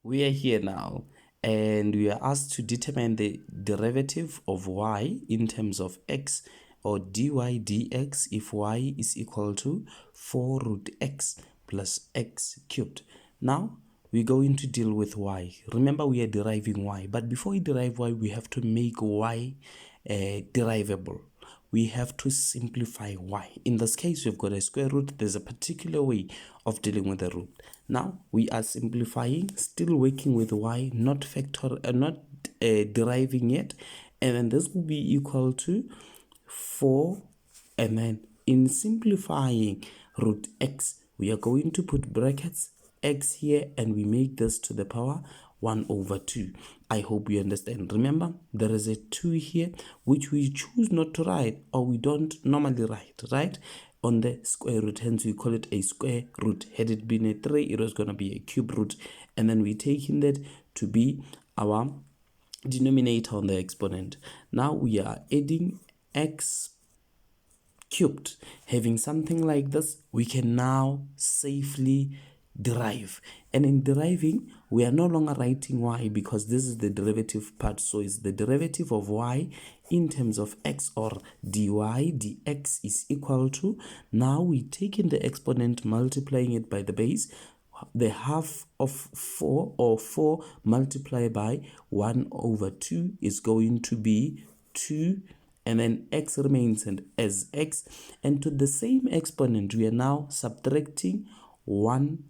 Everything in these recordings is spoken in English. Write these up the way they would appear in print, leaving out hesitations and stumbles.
We are here now and we are asked to determine the derivative of y in terms of x, or dy dx, if y is equal to 4 root x plus x cubed. Now we're going to deal with y. Remember, we are deriving y, but before we derive y, we have to make y derivable. We have to simplify y. In this case, we've got a square root. There's a particular way of dealing with the root. Now we are simplifying, still working with y, not deriving yet, and then this will be equal to 4, and then in simplifying root x, we are going to put brackets x here, and we make this to the power 1 over 2. I hope you understand. Remember, there is a 2 here, which we choose not to write, or we don't normally write, right? On the square root, hence we call it a square root. Had it been a 3, it was going to be a cube root, and then we taking that to be our denominator on the exponent. Now we are adding x cubed. Having something like this, we can now safely derive. And in deriving, we are no longer writing y, because this is the derivative part. So it's the derivative of y in terms of x, or dy dx is equal to, now we take in the exponent, multiplying it by the base. The half of 4, or 4 multiplied by 1 over 2, is going to be 2, and then x remains as x, and to the same exponent we are now subtracting 1,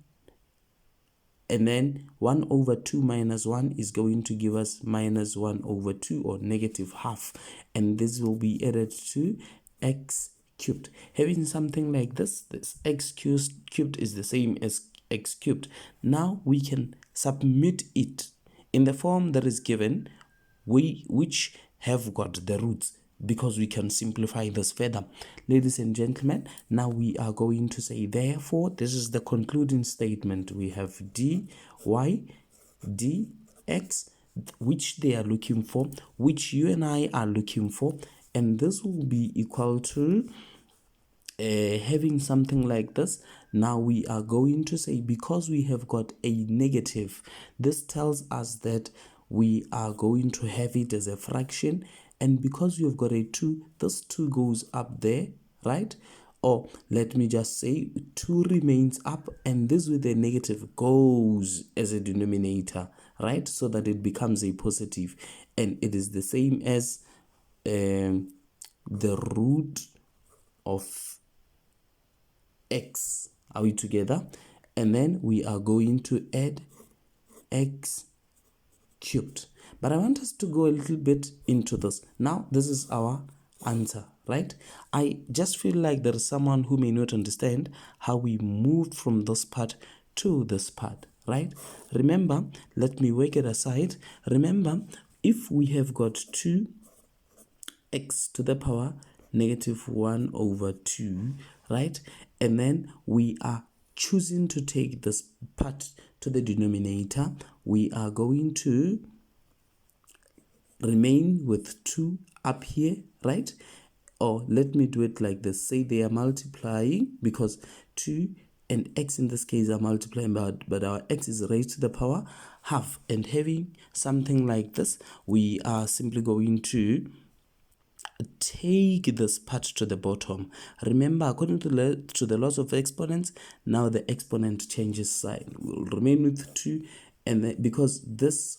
and then 1 over 2 minus 1 is going to give us minus 1 over 2, or negative half, and this will be added to x cubed. Having something like this x cubed is the same as x cubed. Now we can submit it in the form that is given, which have got the roots, because we can simplify this further. Ladies and gentlemen, now we are going to say, therefore, this is the concluding statement. We have dy dx, which they are looking for, which you and I are looking for, and this will be equal to having something like this. Now we are going to say, because we have got a negative, this tells us that we are going to have it as a fraction, and because we've got a 2, this 2 goes up there, right? Or let me just say 2 remains up, and this with a negative goes as a denominator, right? So that it becomes a positive, and it is the same as the root of x. Are we together? And then we are going to add x cubed. But I want us to go a little bit into this. Now this is our answer, right? I just feel like there is someone who may not understand how we moved from this part to this part, right? Remember, let me work it aside. Remember, if we have got 2x to the power negative 1 over 2, right? And then we are choosing to take this part to the denominator. We are going to remain with 2 up here, right? Or let me do it like this. Say they are multiplying, because 2 and x in this case are multiplying, but our x is raised to the power half. And having something like this, we are simply going to take this part to the bottom. Remember, according to the laws of exponents, now the exponent changes sign. We'll remain with 2, and then, because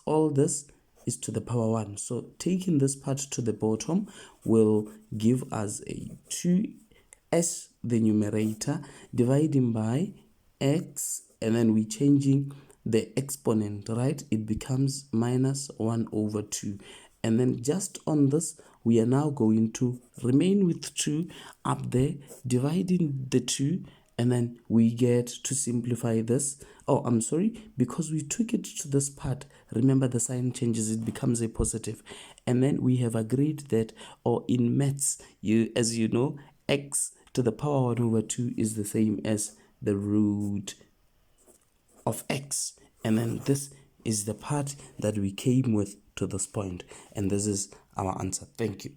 all this is to the power 1, so taking this part to the bottom will give us a 2 as the numerator, dividing by x, and then we changing the exponent, right? It becomes minus 1 over 2. And then just on this, we are now going to remain with 2 up there, dividing the 2, and then we get to simplify this. Oh, I'm sorry, because we took it to this part, remember the sign changes, it becomes a positive. And then we have agreed that, or in maths, as you know, x to the power 1 over 2 is the same as the root of x. And then this is the part that we came with to this point, and this is our answer. Thank you.